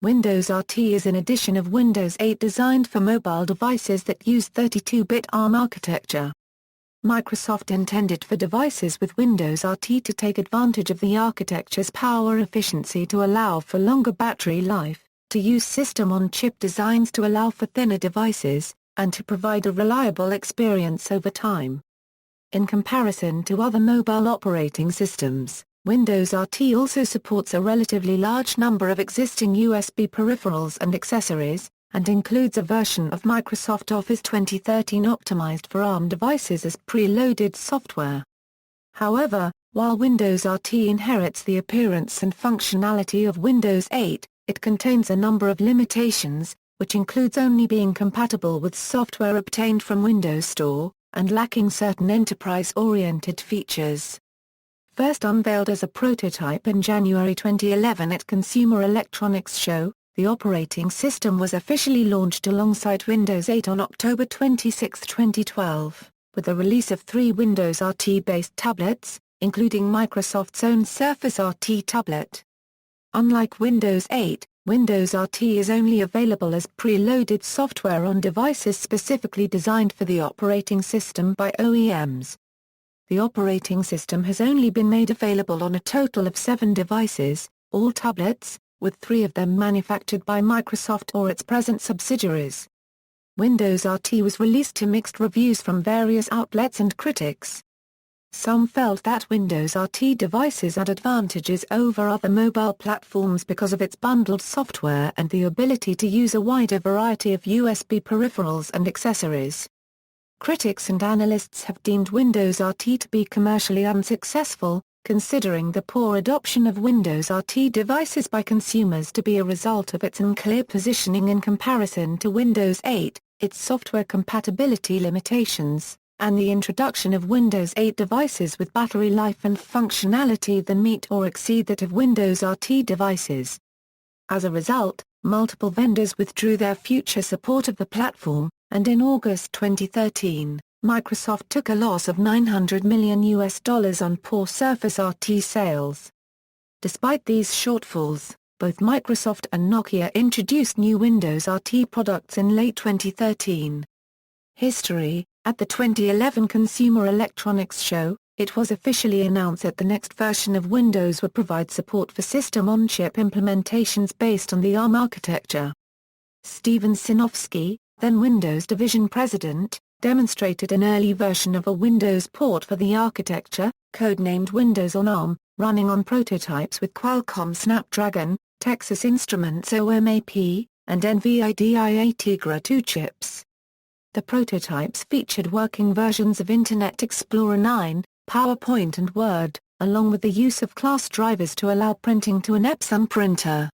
Windows RT is an edition of Windows 8 designed for mobile devices that use 32-bit ARM architecture. Microsoft intended for devices with Windows RT to take advantage of the architecture's power efficiency to allow for longer battery life, to use system-on-chip designs to allow for thinner devices, and to provide a reliable experience over time. In comparison to other mobile operating systems, Windows RT also supports a relatively large number of existing USB peripherals and accessories, and includes a version of Microsoft Office 2013 optimized for ARM devices as preloaded software. However, while Windows RT inherits the appearance and functionality of Windows 8, it contains a number of limitations, which includes only being compatible with software obtained from Windows Store, and lacking certain enterprise-oriented features. First unveiled as a prototype in January 2011 at Consumer Electronics Show, the operating system was officially launched alongside Windows 8 on October 26, 2012, with the release of 3 Windows RT-based tablets, including Microsoft's own Surface RT tablet. Unlike Windows 8, Windows RT is only available as preloaded software on devices specifically designed for the operating system by OEMs. The operating system has only been made available on a total of 7 devices, all tablets, with 3 of them manufactured by Microsoft or its present subsidiaries. Windows RT was released to mixed reviews from various outlets and critics. Some felt that Windows RT devices had advantages over other mobile platforms because of its bundled software and the ability to use a wider variety of USB peripherals and accessories. Critics and analysts have deemed Windows RT to be commercially unsuccessful, considering the poor adoption of Windows RT devices by consumers to be a result of its unclear positioning in comparison to Windows 8, its software compatibility limitations, and the introduction of Windows 8 devices with battery life and functionality that meet or exceed that of Windows RT devices. As a result, multiple vendors withdrew their future support of the platform, and in August 2013, Microsoft took a loss of $900 million on poor Surface RT sales. Despite these shortfalls, both Microsoft and Nokia introduced new Windows RT products in late 2013. History: at the 2011 Consumer Electronics Show, it was officially announced that the next version of Windows would provide support for system-on-chip implementations based on the ARM architecture. Stephen Sinofsky, then Windows Division President, demonstrated an early version of a Windows port for the architecture, codenamed Windows on ARM, running on prototypes with Qualcomm Snapdragon, Texas Instruments OMAP, and NVIDIA Tegra 2 chips. The prototypes featured working versions of Internet Explorer 9, PowerPoint and Word, along with the use of class drivers to allow printing to an Epson printer.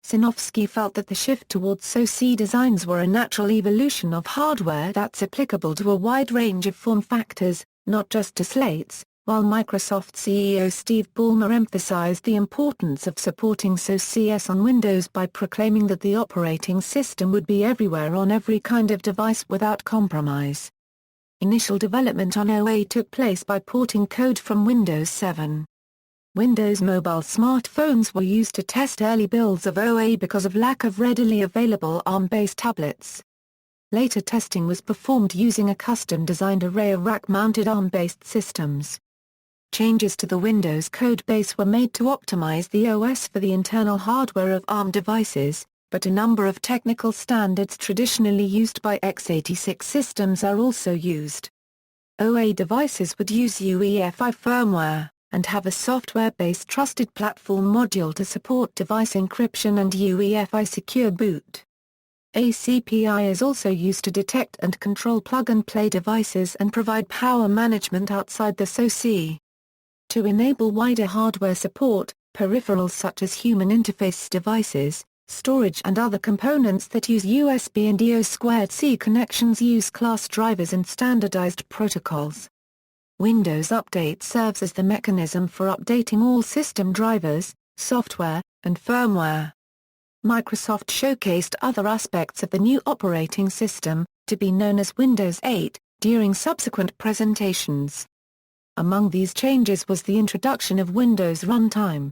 Sinofsky felt that the shift towards SoC designs were a natural evolution of hardware that's applicable to a wide range of form factors, not just to slates, while Microsoft CEO Steve Ballmer emphasized the importance of supporting SoCs on Windows by proclaiming that the operating system would be everywhere on every kind of device without compromise. Initial development on OA took place by porting code from Windows 7. Windows Mobile smartphones were used to test early builds of OA because of lack of readily available ARM-based tablets. Later testing was performed using a custom-designed array of rack-mounted ARM-based systems. Changes to the Windows code base were made to optimize the OS for the internal hardware of ARM devices, but a number of technical standards traditionally used by x86 systems are also used. OA devices would use UEFI firmware, and have a software-based trusted platform module to support device encryption and UEFI secure boot. ACPI is also used to detect and control plug-and-play devices and provide power management outside the SoC. To enable wider hardware support, peripherals such as human interface devices, storage and other components that use USB and EO2C connections use class drivers and standardized protocols. Windows Update serves as the mechanism for updating all system drivers, software, and firmware. Microsoft showcased other aspects of the new operating system, to be known as Windows 8, during subsequent presentations. Among these changes was the introduction of Windows Runtime.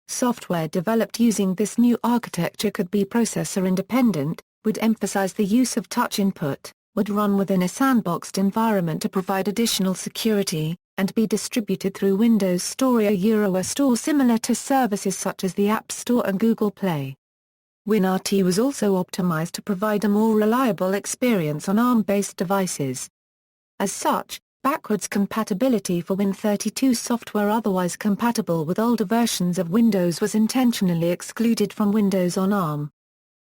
Software developed using this new architecture could be processor-independent, would emphasize the use of touch input, would run within a sandboxed environment to provide additional security, and be distributed through Windows Store, a store similar to services such as the App Store and Google Play. WinRT was also optimized to provide a more reliable experience on ARM-based devices. As such, backwards compatibility for Win32 software otherwise compatible with older versions of Windows was intentionally excluded from Windows on ARM.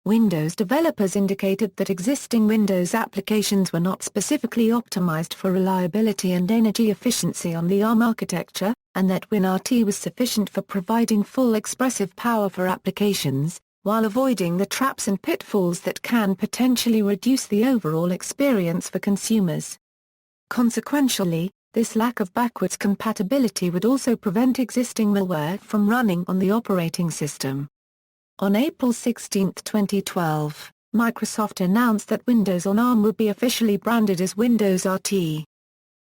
Windows developers indicated that existing Windows applications were not specifically optimized for reliability and energy efficiency on the ARM architecture, and that WinRT was sufficient for providing full expressive power for applications, while avoiding the traps and pitfalls that can potentially reduce the overall experience for consumers. Consequentially, this lack of backwards compatibility would also prevent existing malware from running on the operating system. On April 16, 2012, Microsoft announced that Windows on ARM would be officially branded as Windows RT.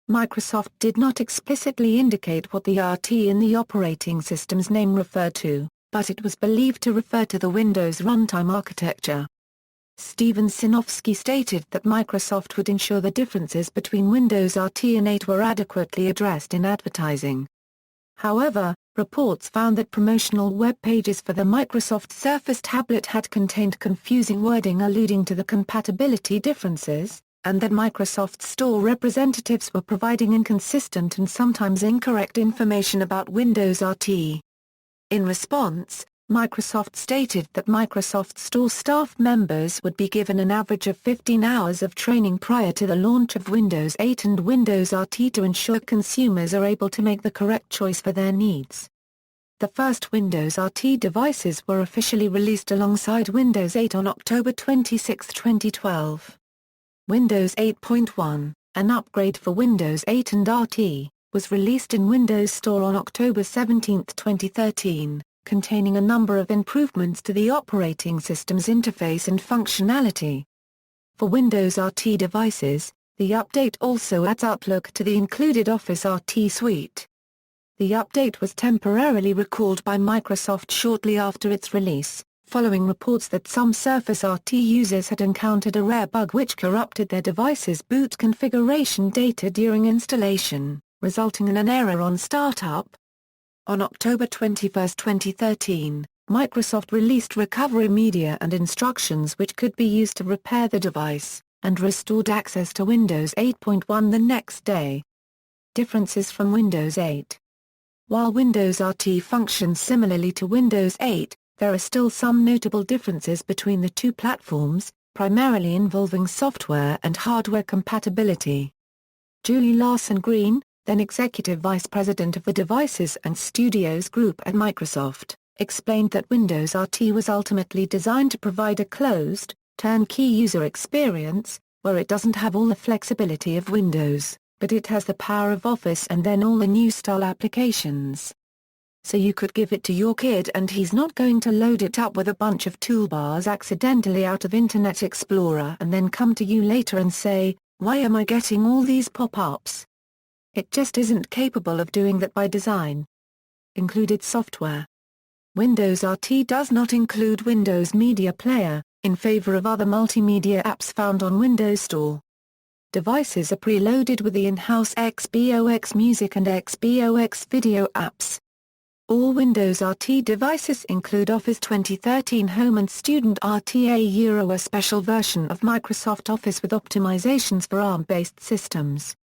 Microsoft did not explicitly indicate what the RT in the operating system's name referred to, but it was believed to refer to the Windows runtime architecture. Steven Sinofsky stated that Microsoft would ensure the differences between Windows RT and 8 were adequately addressed in advertising. However, reports found that promotional web pages for the Microsoft Surface tablet had contained confusing wording alluding to the compatibility differences, and that Microsoft Store representatives were providing inconsistent and sometimes incorrect information about Windows RT. In response, Microsoft stated that Microsoft Store staff members would be given an average of 15 hours of training prior to the launch of Windows 8 and Windows RT to ensure consumers are able to make the correct choice for their needs. The first Windows RT devices were officially released alongside Windows 8 on October 26, 2012. Windows 8.1, an upgrade for Windows 8 and RT, was released in Windows Store on October 17, 2013. Containing a number of improvements to the operating system's interface and functionality. For Windows RT devices, the update also adds Outlook to the included Office RT suite. The update was temporarily recalled by Microsoft shortly after its release, following reports that some Surface RT users had encountered a rare bug which corrupted their device's boot configuration data during installation, resulting in an error on startup. On October 21, 2013, Microsoft released recovery media and instructions which could be used to repair the device, and restored access to Windows 8.1 the next day. Differences from Windows 8. While Windows RT functions similarly to Windows 8, there are still some notable differences between the two platforms, primarily involving software and hardware compatibility. Julie Larson-Green, then Executive Vice President of the Devices and Studios Group at Microsoft, explained that Windows RT was ultimately designed to provide a closed, turnkey user experience, where it doesn't have all the flexibility of Windows, but it has the power of Office and then all the new style applications. So you could give it to your kid and he's not going to load it up with a bunch of toolbars accidentally out of Internet Explorer and then come to you later and say, "Why am I getting all these pop-ups?" It just isn't capable of doing that by design. Included software. Windows RT does not include Windows Media Player, in favor of other multimedia apps found on Windows Store. Devices are preloaded with the in-house Xbox Music and Xbox Video apps. All Windows RT devices include Office 2013 Home and Student RTA, a special version of Microsoft Office with optimizations for ARM-based systems.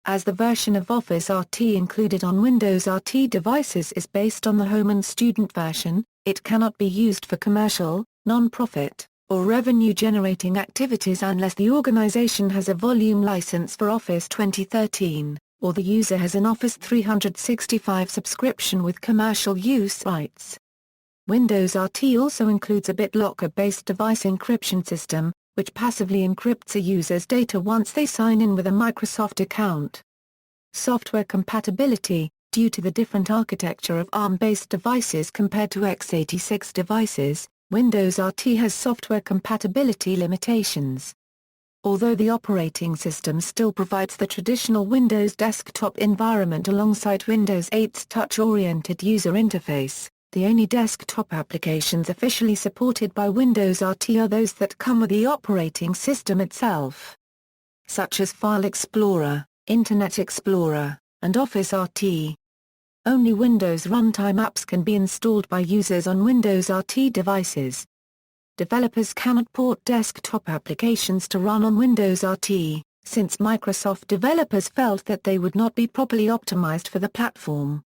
As the version of Office RT included on Windows RT devices is based on the Home and Student version, it cannot be used for commercial, non-profit, or revenue-generating activities unless the organization has a volume license for Office 2013, or the user has an Office 365 subscription with commercial use rights. Windows RT also includes a BitLocker-based device encryption system, which passively encrypts a user's data once they sign in with a Microsoft account. Software compatibility. Due to the different architecture of ARM-based devices compared to x86 devices, Windows RT has software compatibility limitations. Although the operating system still provides the traditional Windows desktop environment alongside Windows 8's touch-oriented user interface, The only desktop applications officially supported by Windows RT are those that come with the operating system itself, such as File Explorer, Internet Explorer, and Office RT. Only Windows runtime apps can be installed by users on Windows RT devices. Developers cannot port desktop applications to run on Windows RT, since Microsoft developers felt that they would not be properly optimized for the platform.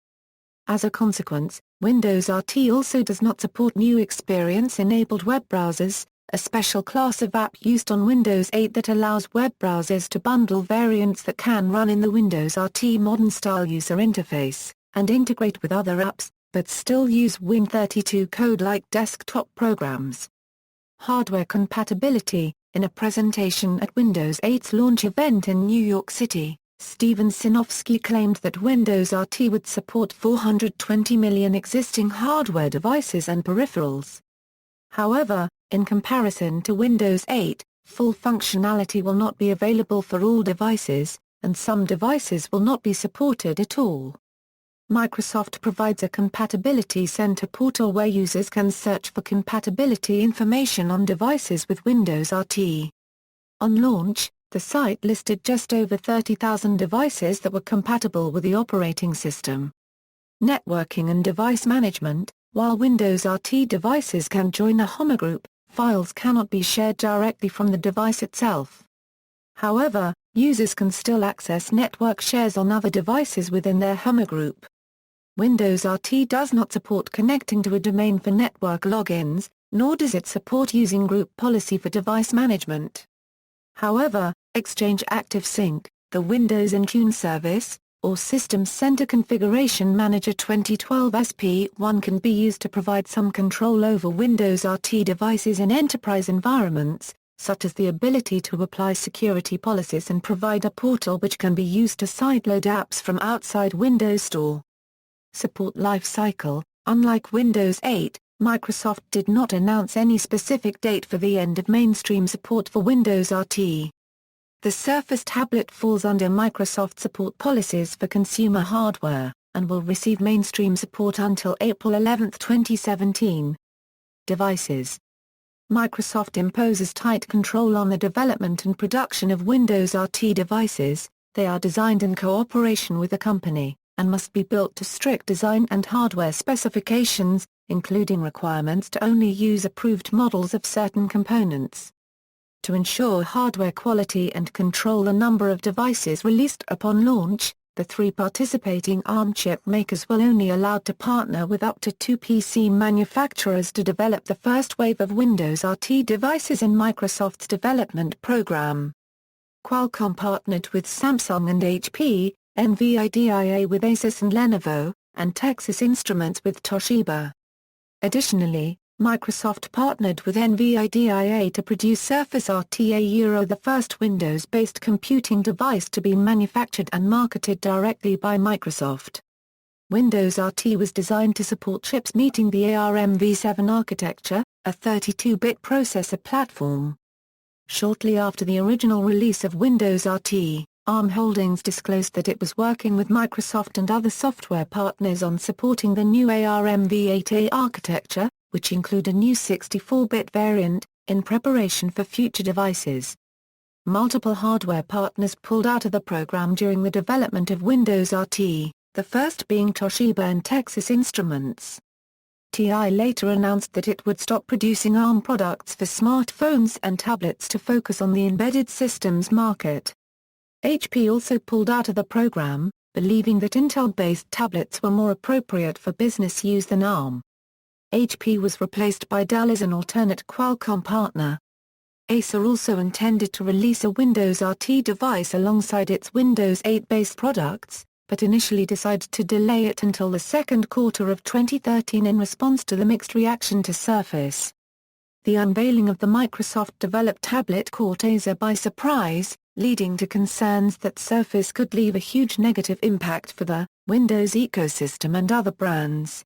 As a consequence, Windows RT also does not support new experience-enabled web browsers, a special class of app used on Windows 8 that allows web browsers to bundle variants that can run in the Windows RT modern-style user interface, and integrate with other apps, but still use Win32 code like desktop programs. Hardware compatibility. In a presentation at Windows 8's launch event in New York City, Steven Sinofsky claimed that Windows RT would support 420 million existing hardware devices and peripherals. However, in comparison to Windows 8, full functionality will not be available for all devices, and some devices will not be supported at all. Microsoft provides a Compatibility Center portal where users can search for compatibility information on devices with Windows RT. On launch, the site listed just over 30,000 devices that were compatible with the operating system. Networking and device management. While Windows RT devices can join a homogroup, files cannot be shared directly from the device itself. However, users can still access network shares on other devices within their homogroup. Windows RT does not support connecting to a domain for network logins, nor does it support using group policy for device management. However, Exchange Active Sync, the Windows Intune service, or System Center Configuration Manager 2012 SP1 can be used to provide some control over Windows RT devices in enterprise environments, such as the ability to apply security policies and provide a portal which can be used to sideload apps from outside Windows Store. Support life cycle. Unlike Windows 8, Microsoft did not announce any specific date for the end of mainstream support for Windows RT. The Surface tablet falls under Microsoft support policies for consumer hardware, and will receive mainstream support until April 11, 2017. Devices. Microsoft imposes tight control on the development and production of Windows RT devices. They are designed in cooperation with the company, and must be built to strict design and hardware specifications, including requirements to only use approved models of certain components. To ensure hardware quality and control the number of devices released upon launch, the three participating ARM chip makers will only allowed to partner with up to 2 PC manufacturers to develop the first wave of Windows RT devices in Microsoft's development program. Qualcomm partnered with Samsung and HP, NVIDIA with Asus and Lenovo, and Texas Instruments with Toshiba. Additionally, Microsoft partnered with NVIDIA to produce Surface RT, the first Windows-based computing device to be manufactured and marketed directly by Microsoft. Windows RT was designed to support chips meeting the ARM v7 architecture, a 32-bit processor platform. Shortly after the original release of Windows RT, ARM Holdings disclosed that it was working with Microsoft and other software partners on supporting the new ARM v8A architecture, which include a new 64-bit variant, in preparation for future devices. Multiple hardware partners pulled out of the program during the development of Windows RT, the first being Toshiba and Texas Instruments. TI later announced that it would stop producing ARM products for smartphones and tablets to focus on the embedded systems market. HP also pulled out of the program, believing that Intel-based tablets were more appropriate for business use than ARM. HP was replaced by Dell as an alternate Qualcomm partner. Acer also intended to release a Windows RT device alongside its Windows 8-based products, but initially decided to delay it until the second quarter of 2013 in response to the mixed reaction to Surface. The unveiling of the Microsoft-developed tablet caught Acer by surprise, leading to concerns that Surface could leave a huge negative impact for the Windows ecosystem and other brands.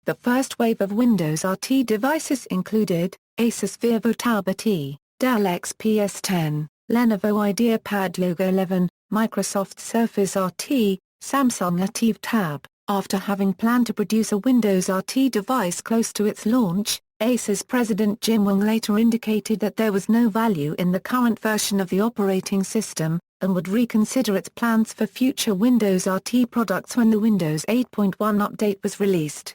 The first wave of Windows RT devices included Asus VivoTab T, Dell XPS 10, Lenovo IdeaPad Logo 11, Microsoft Surface RT, Samsung Ativ Tab, After having planned to produce a Windows RT device close to its launch, Asus president Jim Wang later indicated that there was no value in the current version of the operating system, and would reconsider its plans for future Windows RT products when the Windows 8.1 update was released.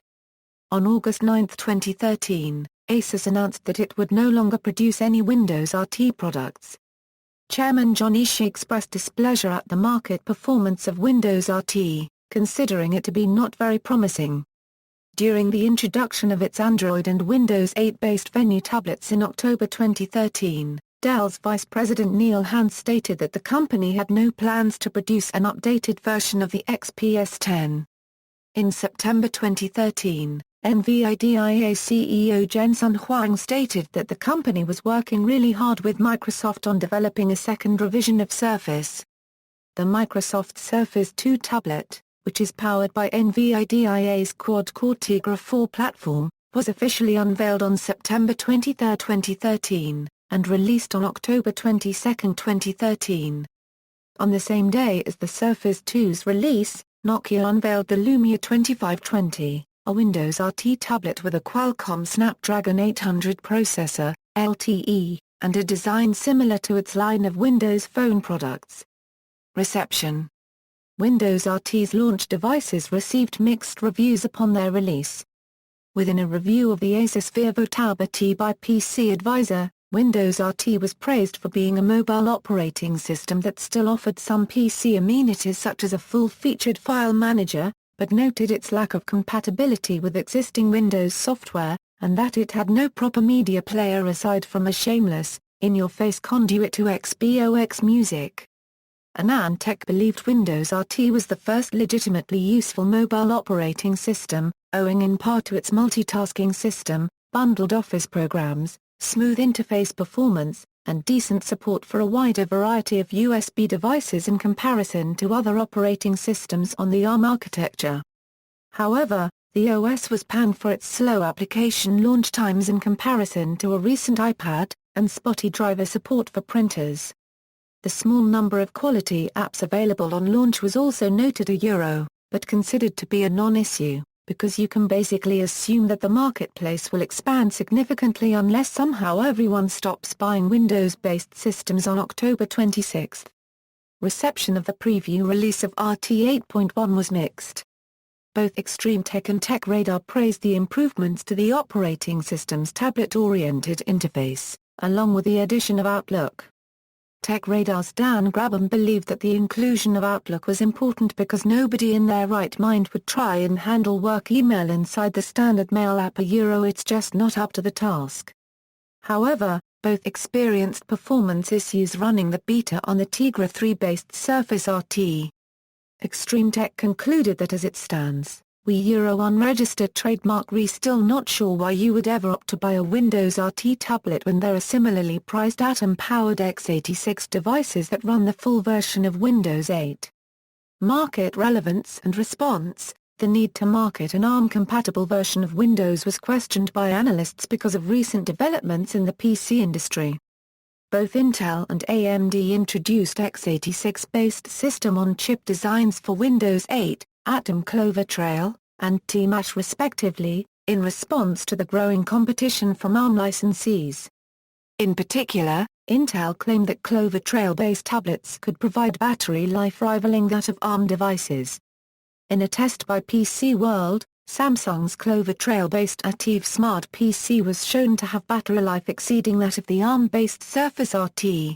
On August 9, 2013, Asus announced that it would no longer produce any Windows RT products. Chairman John Ishii expressed displeasure at the market performance of Windows RT, considering it to be not very promising. During the introduction of its Android and Windows 8-based Venue tablets in October 2013, Dell's Vice President Neil Hand stated that the company had no plans to produce an updated version of the XPS 10. In September 2013, NVIDIA CEO Jensen Huang stated that the company was working really hard with Microsoft on developing a second revision of Surface. The Microsoft Surface 2 tablet, which is powered by NVIDIA's quad-core Tegra 4 platform, was officially unveiled on September 23, 2013, and released on October 22, 2013. On the same day as the Surface 2's release, Nokia unveiled the Lumia 2520, a Windows RT tablet with a Qualcomm Snapdragon 800 processor, LTE, and a design similar to its line of Windows Phone products. Reception. Windows RT's launch devices received mixed reviews upon their release. Within a review of the Asus VivoTab T by PC Advisor, Windows RT was praised for being a mobile operating system that still offered some PC amenities such as a full-featured file manager, but noted its lack of compatibility with existing Windows software, and that it had no proper media player aside from a shameless, in-your-face conduit to Xbox Music. AnandTech believed Windows RT was the first legitimately useful mobile operating system, owing in part to its multitasking system, bundled Office programs, smooth interface performance, and decent support for a wider variety of USB devices in comparison to other operating systems on the ARM architecture. However, the OS was panned for its slow application launch times in comparison to a recent iPad, and spotty driver support for printers. The small number of quality apps available on launch was also noted but considered to be a non-issue, because you can basically assume that the marketplace will expand significantly unless somehow everyone stops buying Windows-based systems on October 26. Reception of the preview release of RT 8.1 was mixed. Both Extreme Tech and TechRadar praised the improvements to the operating system's tablet-oriented interface, along with the addition of Outlook. TechRadar's Dan Grabham believed that the inclusion of Outlook was important because nobody in their right mind would try and handle work email inside the standard mail app. It's just not up to the task. However, both experienced performance issues running the beta on the Tegra 3-based Surface RT. Extreme Tech concluded that as it stands, unregistered trademark still not sure why you would ever opt to buy a Windows RT tablet when there are similarly priced Atom-powered x86 devices that run the full version of Windows 8. Market relevance and response. The need to market an ARM-compatible version of Windows was questioned by analysts because of recent developments in the PC industry. Both Intel and AMD introduced x86-based system-on-chip designs for Windows 8, Atom Clover Trail, and T-Mash respectively, in response to the growing competition from ARM licensees. In particular, Intel claimed that Clover Trail-based tablets could provide battery life rivaling that of ARM devices. In a test by PC World, Samsung's Clover Trail-based Ativ Smart PC was shown to have battery life exceeding that of the ARM-based Surface RT.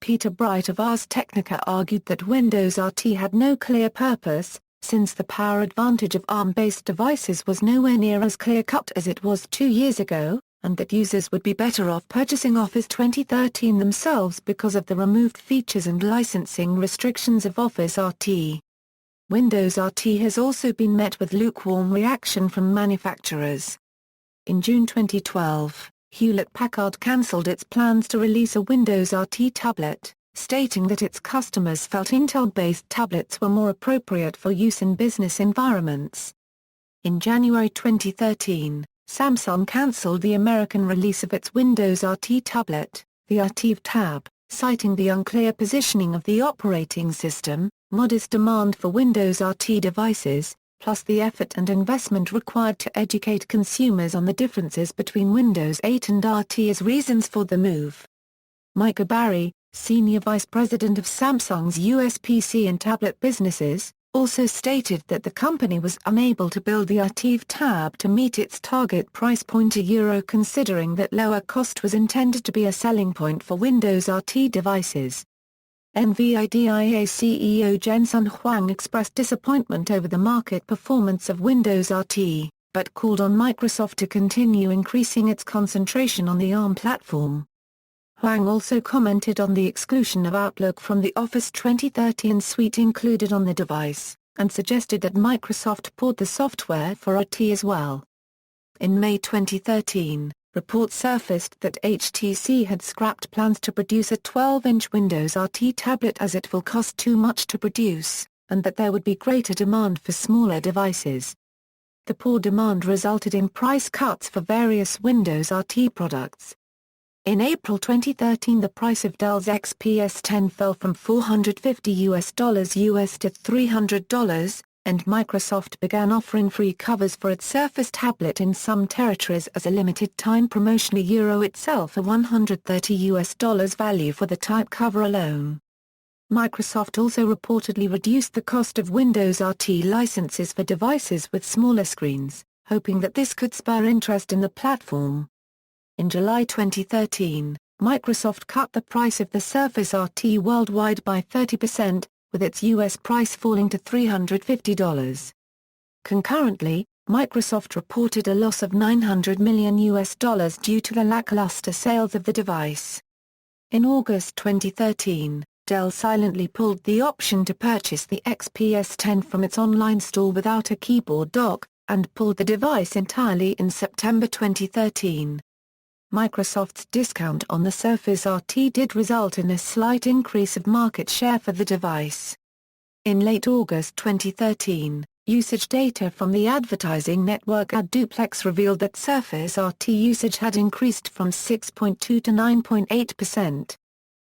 Peter Bright of Ars Technica argued that Windows RT had no clear purpose, since the power advantage of ARM-based devices was nowhere near as clear-cut as it was 2 years ago, and that users would be better off purchasing Office 2013 themselves because of the removed features and licensing restrictions of Office RT. Windows RT has also been met with lukewarm reaction from manufacturers. In June 2012, Hewlett-Packard cancelled its plans to release a Windows RT tablet, stating that its customers felt Intel-based tablets were more appropriate for use in business environments. In January 2013, Samsung cancelled the American release of its Windows RT tablet, the Ativ Tab, citing the unclear positioning of the operating system, modest demand for Windows RT devices, plus the effort and investment required to educate consumers on the differences between Windows 8 and RT as reasons for the move. Micah Barry, Senior Vice President of Samsung's US PC and tablet businesses, also stated that the company was unable to build the RT Tab to meet its target price point €, considering that lower cost was intended to be a selling point for Windows RT devices. NVIDIA CEO Jensen Huang expressed disappointment over the market performance of Windows RT, but called on Microsoft to continue increasing its concentration on the ARM platform. Huang also commented on the exclusion of Outlook from the Office 2013 suite included on the device, and suggested that Microsoft port the software for RT as well. In May 2013, reports surfaced that HTC had scrapped plans to produce a 12-inch Windows RT tablet as it will cost too much to produce, and that there would be greater demand for smaller devices. The poor demand resulted in price cuts for various Windows RT products. In April 2013, the price of Dell's XPS 10 fell from $450 to $300, and Microsoft began offering free covers for its Surface tablet in some territories as a limited-time promotion, itself a $130 value for the type cover alone. Microsoft also reportedly reduced the cost of Windows RT licenses for devices with smaller screens, hoping that this could spur interest in the platform. In July 2013, Microsoft cut the price of the Surface RT worldwide by 30%, with its US price falling to $350. Concurrently, Microsoft reported a loss of $900 million due to the lackluster sales of the device. In August 2013, Dell silently pulled the option to purchase the XPS 10 from its online store without a keyboard dock, and pulled the device entirely in September 2013. Microsoft's discount on the Surface RT did result in a slight increase of market share for the device. In late August 2013, usage data from the advertising network AdDuplex revealed that Surface RT usage had increased from 6.2 to 9.8%.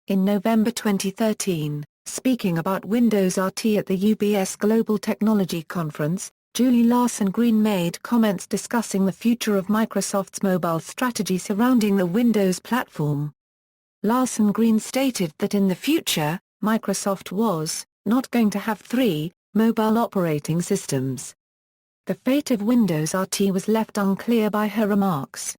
In November 2013, speaking about Windows RT at the UBS Global Technology Conference, Julie Larson-Green made comments discussing the future of Microsoft's mobile strategy surrounding the Windows platform. Larson-Green stated that in the future, Microsoft was not going to have three mobile operating systems. The fate of Windows RT was left unclear by her remarks.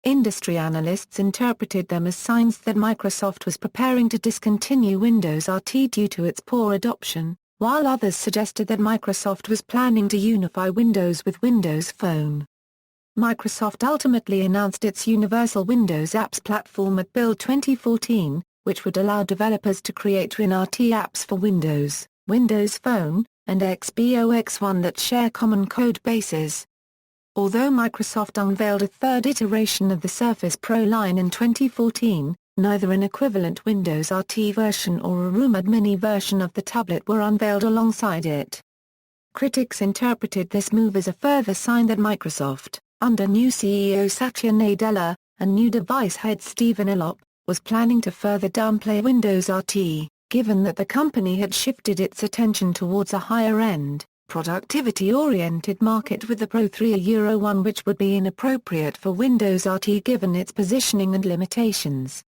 Industry analysts interpreted them as signs that Microsoft was preparing to discontinue Windows RT due to its poor adoption, while others suggested that Microsoft was planning to unify Windows with Windows Phone. Microsoft ultimately announced its Universal Windows Apps platform at Build 2014, which would allow developers to create WinRT apps for Windows, Windows Phone, and XPOX One that share common code bases. Although Microsoft unveiled a third iteration of the Surface Pro line in 2014, neither an equivalent Windows RT version or a rumored mini version of the tablet were unveiled alongside it. Critics interpreted this move as a further sign that Microsoft, under new CEO Satya Nadella, and new device head Stephen Elop, was planning to further downplay Windows RT, given that the company had shifted its attention towards a higher-end, productivity-oriented market with the Pro 3 €1, which would be inappropriate for Windows RT given its positioning and limitations.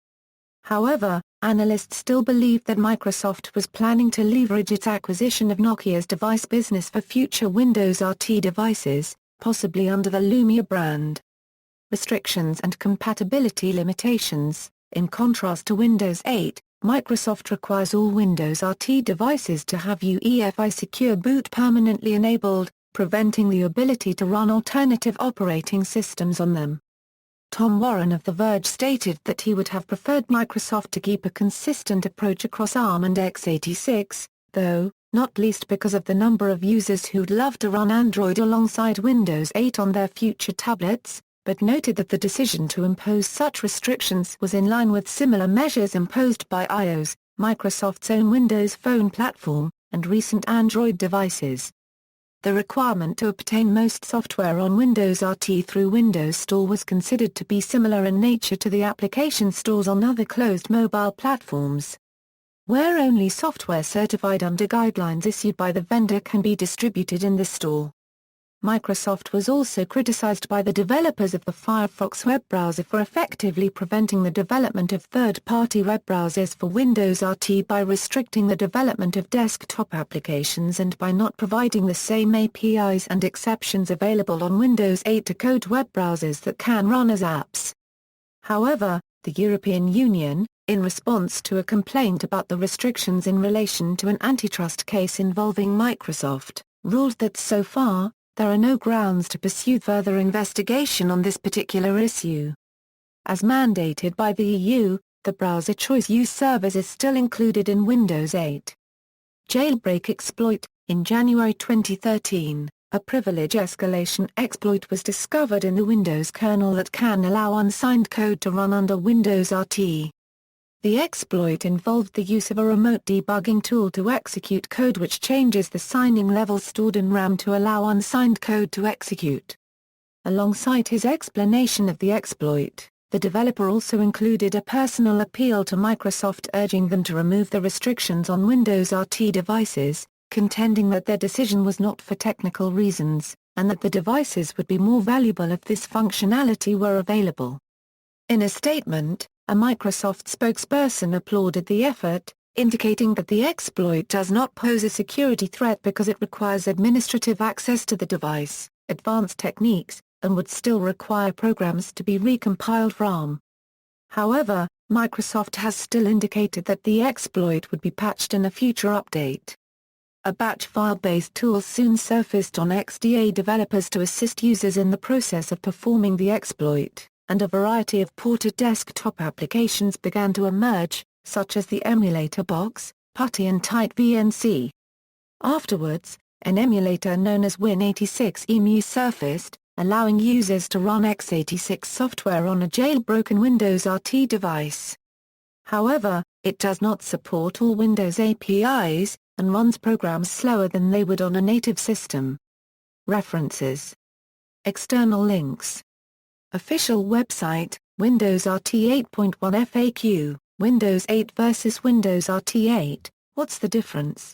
However, analysts still believed that Microsoft was planning to leverage its acquisition of Nokia's device business for future Windows RT devices, possibly under the Lumia brand. Restrictions and compatibility limitations. In contrast to Windows 8, Microsoft requires all Windows RT devices to have UEFI Secure Boot permanently enabled, preventing the ability to run alternative operating systems on them. Tom Warren of The Verge stated that he would have preferred Microsoft to keep a consistent approach across ARM and x86, though, not least because of the number of users who'd love to run Android alongside Windows 8 on their future tablets, but noted that the decision to impose such restrictions was in line with similar measures imposed by iOS, Microsoft's own Windows Phone platform, and recent Android devices. The requirement to obtain most software on Windows RT through Windows Store was considered to be similar in nature to the application stores on other closed mobile platforms. where only software certified under guidelines issued by the vendor can be distributed in the store. Microsoft was also criticized by the developers of the Firefox web browser for effectively preventing the development of third-party web browsers for Windows RT by restricting the development of desktop applications and by not providing the same APIs and exceptions available on Windows 8 to code web browsers that can run as apps. However, the European Union, in response to a complaint about the restrictions in relation to an antitrust case involving Microsoft, ruled that so far, there are no grounds to pursue further investigation on this particular issue. As mandated by the EU, the browser choice use servers is still included in Windows 8. Jailbreak exploit. In January 2013, a privilege escalation exploit was discovered in the Windows kernel that can allow unsigned code to run under Windows RT. The exploit involved the use of a remote debugging tool to execute code which changes the signing level stored in RAM to allow unsigned code to execute. Alongside his explanation of the exploit, the developer also included a personal appeal to Microsoft urging them to remove the restrictions on Windows RT devices, contending that their decision was not for technical reasons, and that the devices would be more valuable if this functionality were available. In a statement, a Microsoft spokesperson applauded the effort, indicating that the exploit does not pose a security threat because it requires administrative access to the device, advanced techniques, and would still require programs to be recompiled from. However, Microsoft has still indicated that the exploit would be patched in a future update. A batch file-based tool soon surfaced on XDA developers to assist users in the process of performing the exploit, and a variety of ported desktop applications began to emerge, such as the emulator box, PuTTY and Tight VNC. Afterwards, an emulator known as Win86EMU surfaced, allowing users to run x86 software on a jailbroken Windows RT device. However, it does not support all Windows APIs, and runs programs slower than they would on a native system. References. External links. Official website, Windows RT 8.1 FAQ, Windows 8 versus Windows RT 8, what's the difference?